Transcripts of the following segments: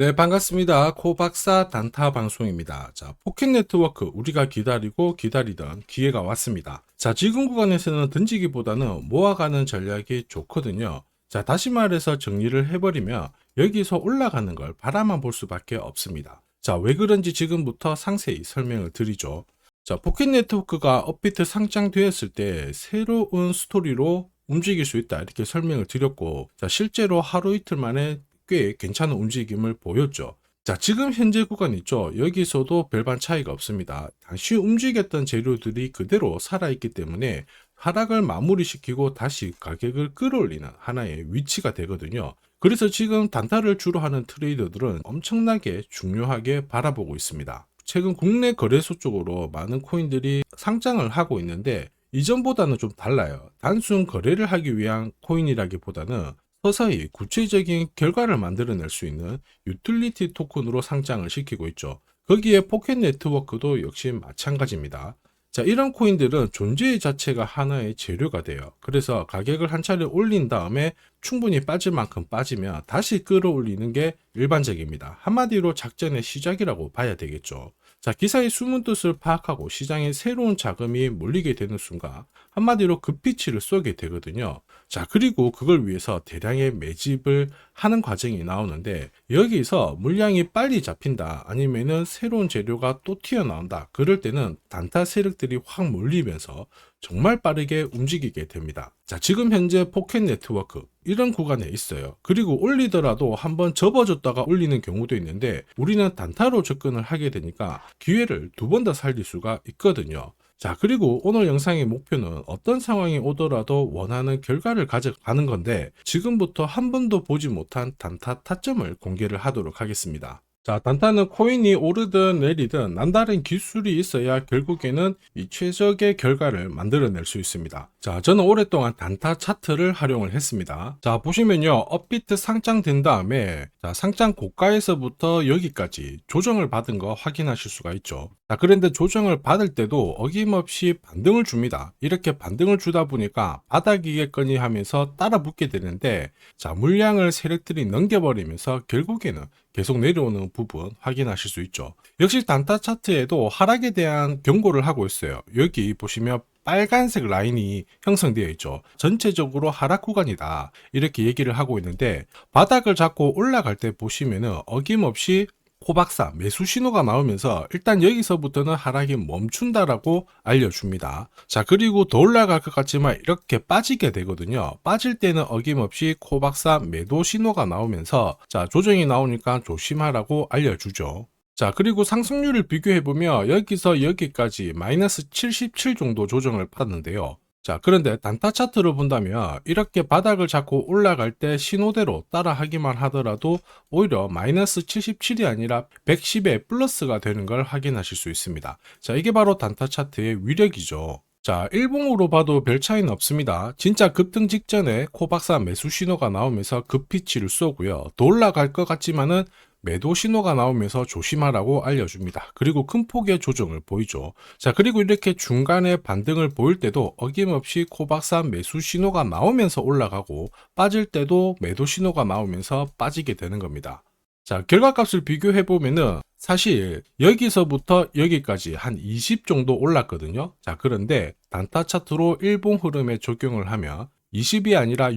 네, 반갑습니다. 코박사 단타 방송입니다. 자, 포켓 네트워크 우리가 기다리고 기다리던 기회가 왔습니다. 자, 지금 구간에서는 던지기보다는 모아가는 전략이 좋거든요. 자, 다시 말해서 정리를 해버리면 여기서 올라가는 걸 바라만 볼 수밖에 없습니다. 자, 왜 그런지 지금부터 상세히 설명을 드리죠. 자, 포켓 네트워크가 업비트 상장되었을 때 새로운 스토리로 움직일 수 있다 이렇게 설명을 드렸고, 자, 실제로 하루 이틀 만에 꽤 괜찮은 움직임을 보였죠. 자, 지금 현재 구간 있죠. 여기서도 별반 차이가 없습니다. 당시 움직였던 재료들이 그대로 살아있기 때문에 하락을 마무리시키고 다시 가격을 끌어올리는 하나의 위치가 되거든요. 그래서 지금 단타를 주로 하는 트레이더들은 엄청나게 중요하게 바라보고 있습니다. 최근 국내 거래소 쪽으로 많은 코인들이 상장을 하고 있는데 이전보다는 좀 달라요. 단순 거래를 하기 위한 코인이라기보다는 서서히 구체적인 결과를 만들어낼 수 있는 유틸리티 토큰으로 상장을 시키고 있죠. 거기에 포켓 네트워크도 역시 마찬가지입니다. 자, 이런 코인들은 존재 자체가 하나의 재료가 돼요. 그래서 가격을 한 차례 올린 다음에 충분히 빠질 만큼 빠지면 다시 끌어올리는 게 일반적입니다. 한마디로 작전의 시작이라고 봐야 되겠죠. 자, 기사의 숨은 뜻을 파악하고 시장에 새로운 자금이 몰리게 되는 순간 한마디로 급피치를 쏘게 되거든요. 자, 그리고 그걸 위해서 대량의 매집을 하는 과정이 나오는데 여기서 물량이 빨리 잡힌다 아니면은 새로운 재료가 또 튀어나온다, 그럴 때는 단타 세력들이 확 몰리면서 정말 빠르게 움직이게 됩니다. 자, 지금 현재 포켓 네트워크 이런 구간에 있어요. 그리고 올리더라도 한번 접어줬다가 올리는 경우도 있는데 우리는 단타로 접근을 하게 되니까 기회를 두 번 더 살릴 수가 있거든요. 자, 그리고 오늘 영상의 목표는 어떤 상황이 오더라도 원하는 결과를 가져가는 건데 지금부터 한 번도 보지 못한 단타 타점을 공개를 하도록 하겠습니다. 자, 단타는 코인이 오르든 내리든 남다른 기술이 있어야 결국에는 이 최적의 결과를 만들어낼 수 있습니다. 자, 저는 오랫동안 단타 차트를 활용을 했습니다. 자, 보시면요, 업비트 상장된 다음에 자, 상장 고가에서부터 여기까지 조정을 받은 거 확인하실 수가 있죠. 자, 그런데 조정을 받을 때도 어김없이 반등을 줍니다. 이렇게 반등을 주다 보니까 바닥이겠거니 하면서 따라 붙게 되는데, 자, 물량을 세력들이 넘겨버리면서 결국에는 계속 내려오는 부분 확인하실 수 있죠. 역시 단타 차트에도 하락에 대한 경고를 하고 있어요. 여기 보시면 빨간색 라인이 형성되어 있죠. 전체적으로 하락 구간이다 이렇게 얘기를 하고 있는데, 바닥을 잡고 올라갈 때 보시면은 어김없이 코박사 매수 신호가 나오면서 일단 여기서부터는 하락이 멈춘다라고 알려줍니다. 자, 그리고 더 올라갈 것 같지만 이렇게 빠지게 되거든요. 빠질 때는 어김없이 코박사 매도 신호가 나오면서 자, 조정이 나오니까 조심하라고 알려주죠. 자, 그리고 상승률을 비교해보면 여기서 여기까지 마이너스 77 정도 조정을 받는데요. 자, 그런데 단타 차트를 본다면 이렇게 바닥을 잡고 올라갈 때 신호대로 따라 하기만 하더라도 오히려 마이너스 77이 아니라 110의 플러스가 되는 걸 확인하실 수 있습니다. 자, 이게 바로 단타 차트의 위력이죠. 자, 일봉으로 봐도 별 차이는 없습니다. 진짜 급등 직전에 코박사 매수 신호가 나오면서 급피치를 쏘고요. 더 올라갈 것 같지만은 매도 신호가 나오면서 조심하라고 알려줍니다. 그리고 큰 폭의 조정을 보이죠. 자, 그리고 이렇게 중간에 반등을 보일 때도 어김없이 코박사 매수 신호가 나오면서 올라가고 빠질 때도 매도 신호가 나오면서 빠지게 되는 겁니다. 자, 결과값을 비교해 보면은 사실 여기서부터 여기까지 한 20 정도 올랐거든요. 자, 그런데 단타 차트로 일봉 흐름에 적용을 하면 20이 아니라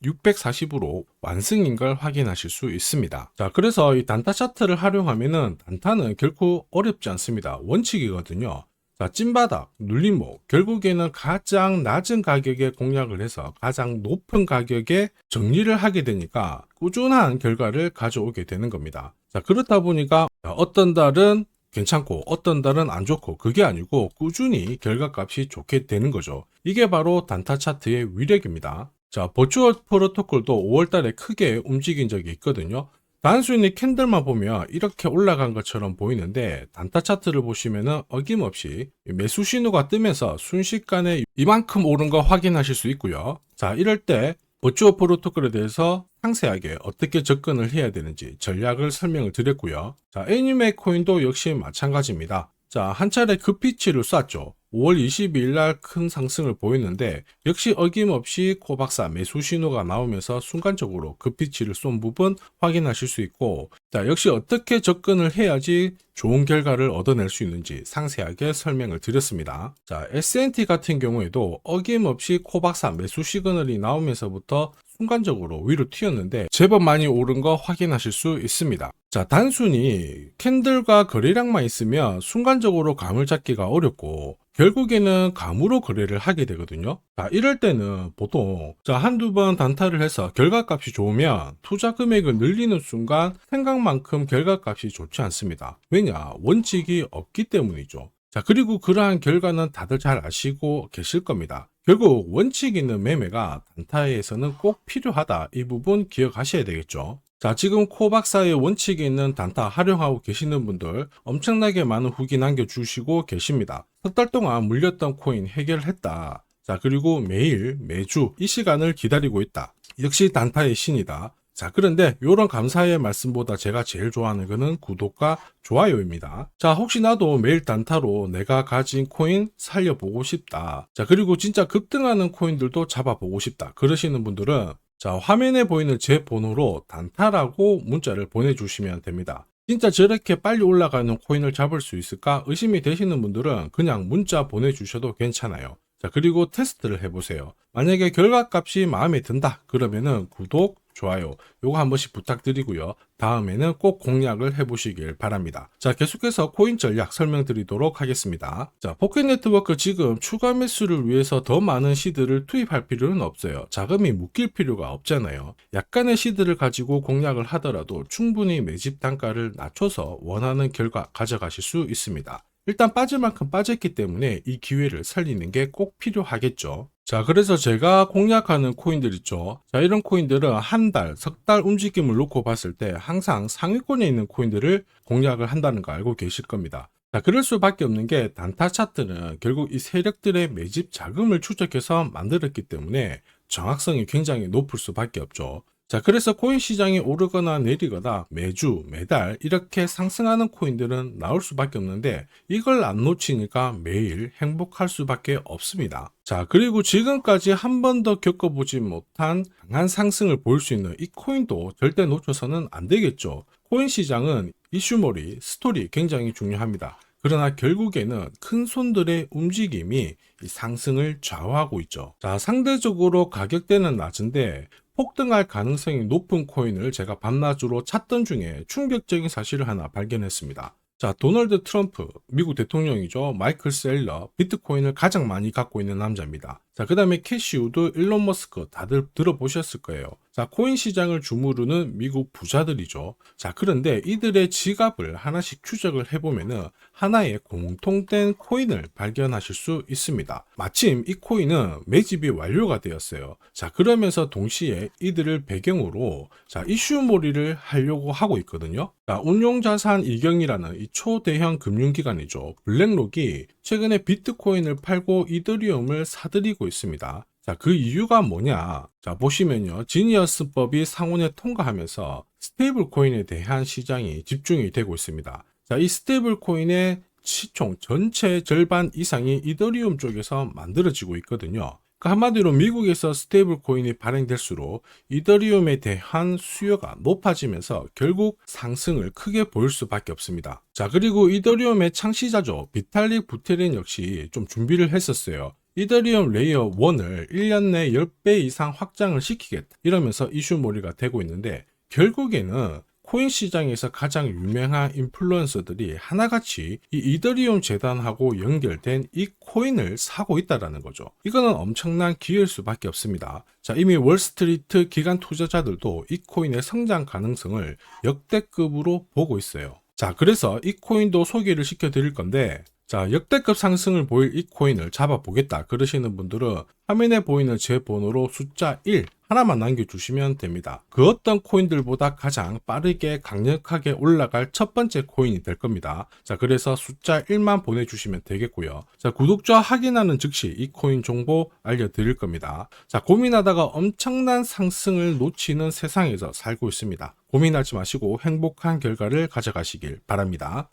640으로 완승인 걸 확인하실 수 있습니다. 자, 그래서 이 단타 차트를 활용하면은 단타는 결코 어렵지 않습니다. 원칙이거든요. 자, 찐바닥, 눌림목, 결국에는 가장 낮은 가격에 공략을 해서 가장 높은 가격에 정리를 하게 되니까 꾸준한 결과를 가져오게 되는 겁니다. 자, 그렇다 보니까 어떤 달은 괜찮고 어떤 달은 안 좋고 그게 아니고 꾸준히 결과값이 좋게 되는 거죠. 이게 바로 단타 차트의 위력입니다. 자, 버추얼 프로토콜도 5월달에 크게 움직인 적이 있거든요. 단순히 캔들만 보면 이렇게 올라간 것처럼 보이는데 단타 차트를 보시면은 어김없이 매수 신호가 뜨면서 순식간에 이만큼 오른 거 확인하실 수 있고요. 자, 이럴 때 버추얼 프로토콜에 대해서 상세하게 어떻게 접근을 해야 되는지 전략을 설명을 드렸고요. 자, 애니메 코인도 역시 마찬가지입니다. 자, 한 차례 급피치를 쐈죠. 5월 22일 날 큰 상승을 보였는데 역시 어김없이 코박사 매수 신호가 나오면서 순간적으로 급비치를 쏜 부분 확인하실 수 있고, 자, 역시 어떻게 접근을 해야지 좋은 결과를 얻어낼 수 있는지 상세하게 설명을 드렸습니다. 자, S&T 같은 경우에도 어김없이 코박사 매수 시그널이 나오면서부터 순간적으로 위로 튀었는데 제법 많이 오른 거 확인하실 수 있습니다. 자, 단순히 캔들과 거래량만 있으면 순간적으로 감을 잡기가 어렵고 결국에는 감으로 거래를 하게 되거든요. 자, 이럴 때는 보통 한두 번 단타를 해서 결과값이 좋으면 투자 금액을 늘리는 순간 생각만큼 결과값이 좋지 않습니다. 왜냐? 원칙이 없기 때문이죠. 자, 그리고 그러한 결과는 다들 잘 아시고 계실 겁니다. 결국 원칙 있는 매매가 단타에서는 꼭 필요하다. 이 부분 기억하셔야 되겠죠. 자, 지금 코박사의 원칙이 있는 단타 활용하고 계시는 분들 엄청나게 많은 후기 남겨주시고 계십니다. 석 달 동안 물렸던 코인 해결했다. 자, 그리고 매일, 매주 이 시간을 기다리고 있다. 역시 단타의 신이다. 자, 그런데 이런 감사의 말씀보다 제가 제일 좋아하는 거는 구독과 좋아요입니다. 자, 혹시 나도 매일 단타로 내가 가진 코인 살려보고 싶다. 자, 그리고 진짜 급등하는 코인들도 잡아보고 싶다. 그러시는 분들은 자, 화면에 보이는 제 번호로 단타라고 문자를 보내주시면 됩니다. 진짜 저렇게 빨리 올라가는 코인을 잡을 수 있을까 의심이 되시는 분들은 그냥 문자 보내주셔도 괜찮아요. 자, 그리고 테스트를 해보세요. 만약에 결과값이 마음에 든다 그러면은 구독, 좋아요 요거 한 번씩 부탁드리고요. 다음에는 꼭 공략을 해보시길 바랍니다. 자, 계속해서 코인 전략 설명드리도록 하겠습니다. 자, 포켓 네트워크 지금 추가 매수를 위해서 더 많은 시드를 투입할 필요는 없어요. 자금이 묶일 필요가 없잖아요. 약간의 시드를 가지고 공략을 하더라도 충분히 매집 단가를 낮춰서 원하는 결과 가져가실 수 있습니다. 일단 빠질 만큼 빠졌기 때문에 이 기회를 살리는 게 꼭 필요하겠죠. 자, 그래서 제가 공략하는 코인들 있죠. 자, 이런 코인들은 한 달, 석 달 움직임을 놓고 봤을 때 항상 상위권에 있는 코인들을 공략을 한다는 거 알고 계실 겁니다. 자, 그럴 수밖에 없는 게 단타 차트는 결국 이 세력들의 매집 자금을 추적해서 만들었기 때문에 정확성이 굉장히 높을 수밖에 없죠. 자, 그래서 코인 시장이 오르거나 내리거나 매주, 매달 이렇게 상승하는 코인들은 나올 수밖에 없는데 이걸 안 놓치니까 매일 행복할 수밖에 없습니다. 자, 그리고 지금까지 한 번도 겪어보지 못한 강한 상승을 보일 수 있는 이 코인도 절대 놓쳐서는 안 되겠죠. 코인 시장은 이슈몰이, 스토리 굉장히 중요합니다. 그러나 결국에는 큰 손들의 움직임이 이 상승을 좌우하고 있죠. 자, 상대적으로 가격대는 낮은데 폭등할 가능성이 높은 코인을 제가 밤낮으로 찾던 중에 충격적인 사실을 하나 발견했습니다. 자, 도널드 트럼프, 미국 대통령이죠. 마이클 셀러, 비트코인을 가장 많이 갖고 있는 남자입니다. 자, 그 다음에 캐시 우드, 일론 머스크 다들 들어보셨을 거예요. 자, 코인 시장을 주무르는 미국 부자들이죠. 자, 그런데 이들의 지갑을 하나씩 추적을 해보면은 하나의 공통된 코인을 발견하실 수 있습니다. 마침 이 코인은 매집이 완료가 되었어요. 자, 그러면서 동시에 이들을 배경으로 자, 이슈몰이를 하려고 하고 있거든요. 자, 운용자산 이경이라는 이 초대형 금융기관이죠. 블랙록이 최근에 비트코인을 팔고 이더리움을 사들이고 있습니다. 자, 그 이유가 뭐냐? 자, 보시면요. 지니어스법이 상원에 통과하면서 스테이블 코인에 대한 시장이 집중이 되고 있습니다. 자, 이 스테이블 코인의 시총 전체 절반 이상이 이더리움 쪽에서 만들어지고 있거든요. 한마디로 미국에서 스테이블 코인이 발행될수록 이더리움에 대한 수요가 높아지면서 결국 상승을 크게 보일 수밖에 없습니다. 자, 그리고 이더리움의 창시자죠. 비탈릭 부테린 역시 좀 준비를 했었어요. 이더리움 레이어 1을 1년 내 10배 이상 확장을 시키겠다. 이러면서 이슈몰이가 되고 있는데 결국에는 코인 시장에서 가장 유명한 인플루언서들이 하나같이 이 이더리움 재단하고 연결된 이 코인을 사고 있다는 거죠. 이거는 엄청난 기회일 수밖에 없습니다. 자, 이미 월스트리트 기관 투자자들도 이 코인의 성장 가능성을 역대급으로 보고 있어요. 자, 그래서 이 코인도 소개를 시켜드릴 건데 자, 역대급 상승을 보일 이 코인을 잡아보겠다 그러시는 분들은 화면에 보이는 제 번호로 숫자 1 하나만 남겨주시면 됩니다. 그 어떤 코인들보다 가장 빠르게 강력하게 올라갈 첫 번째 코인이 될 겁니다. 자, 그래서 숫자 1만 보내주시면 되겠고요. 자, 구독자 확인하는 즉시 이 코인 정보 알려드릴 겁니다. 자, 고민하다가 엄청난 상승을 놓치는 세상에서 살고 있습니다. 고민하지 마시고 행복한 결과를 가져가시길 바랍니다.